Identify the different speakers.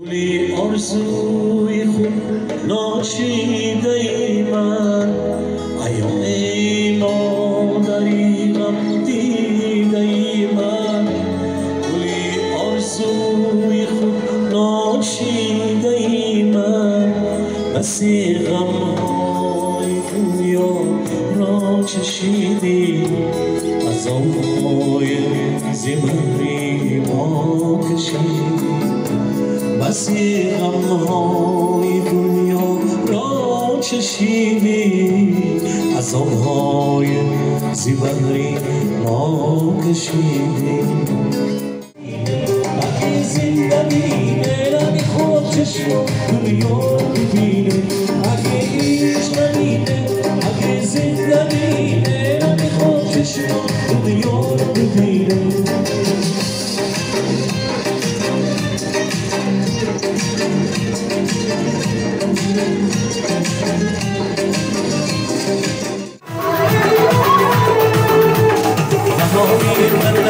Speaker 1: لی آرزوی خود ناچیده من ایام مادری غم دیده من لی آرزوی خود ناچیده من بسی غمهای دنیا را چشیدی از آنهای زمری ما کشیدی بسی غمهای دنیا را چشیدی از آنهای زبری ما کشیدی اگه زندگی نمیخواد چشم دنیا ببینه اگه عشق نمیده اگه زندگی نمیخواد چشم دنیا ببینه من